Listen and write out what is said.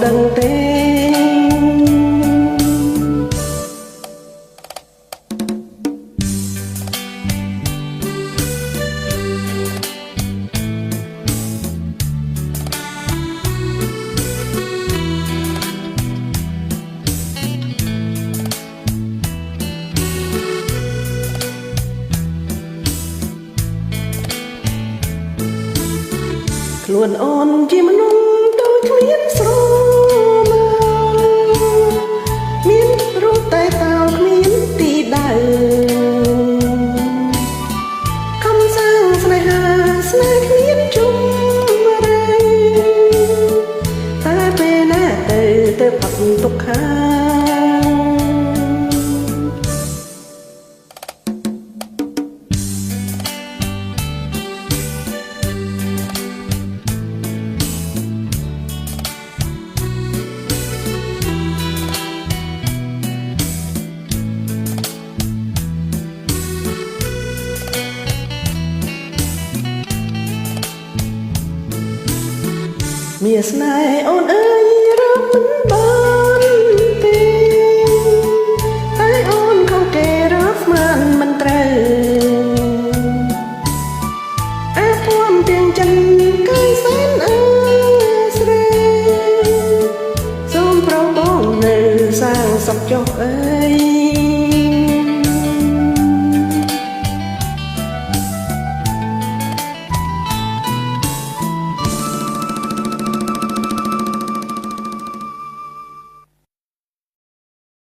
ដឹងទេខ្លួនអូនជាមនុស្សដូចគ្មានស្រមោលមានរូបតែតើគ្មានទីដៅខំសាងស្នេហាស្នេហ៍គ្មានជុំរែតែពេលណាទៅផុតទុក្ខាមានស្នេហ៍អូនអើយរកមិនបានទេតែអូនខំគេរកស្មានមិនត្រូវអាភ័មទាំងចិនកាយសែនអើស្រីសូមប្រងបងនៅសាងសុខចុះអើយ